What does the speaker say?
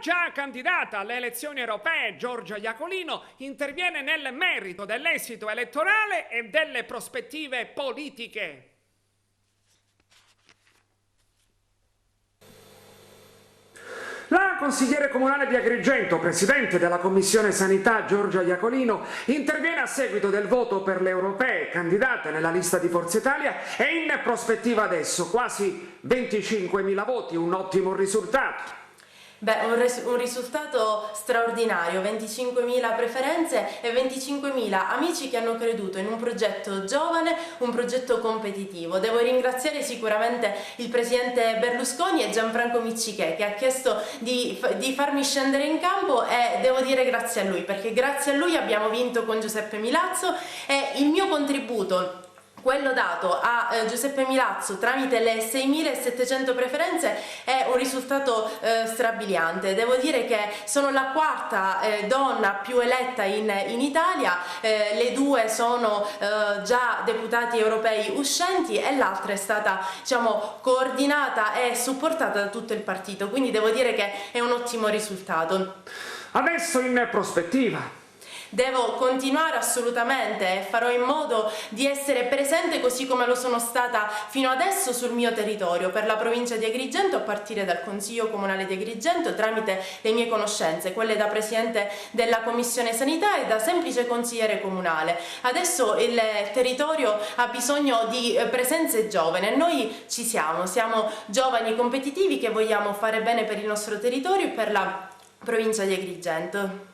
già candidata alle elezioni europee, Giorgia Iacolino, interviene nel merito dell'esito elettorale e delle prospettive politiche. La consigliere comunale di Agrigento, presidente della Commissione Sanità Giorgia Iacolino, interviene a seguito del voto per le europee, candidate nella lista di Forza Italia e in prospettiva adesso quasi 25.000 voti, un ottimo risultato. Beh, un risultato straordinario, 25.000 preferenze e 25.000 amici che hanno creduto in un progetto giovane, un progetto competitivo. Devo ringraziare sicuramente il presidente Berlusconi e Gianfranco Miccichè che ha chiesto di farmi scendere in campo, e devo dire grazie a lui, perché grazie a lui abbiamo vinto con Giuseppe Milazzo, e il mio contributo, quello dato a Giuseppe Milazzo tramite le 6.700 preferenze, è un risultato strabiliante. Devo dire che sono la quarta donna più eletta in Italia, le due sono già deputati europei uscenti e l'altra è stata, diciamo, coordinata e supportata da tutto il partito, quindi devo dire che è un ottimo risultato. Adesso in prospettiva. Devo continuare assolutamente e farò in modo di essere presente così come lo sono stata fino adesso sul mio territorio, per la provincia di Agrigento, a partire dal Consiglio Comunale di Agrigento, tramite le mie conoscenze, quelle da Presidente della Commissione Sanità e da semplice consigliere comunale. Adesso il territorio ha bisogno di presenze giovani e noi ci siamo giovani competitivi che vogliamo fare bene per il nostro territorio e per la provincia di Agrigento.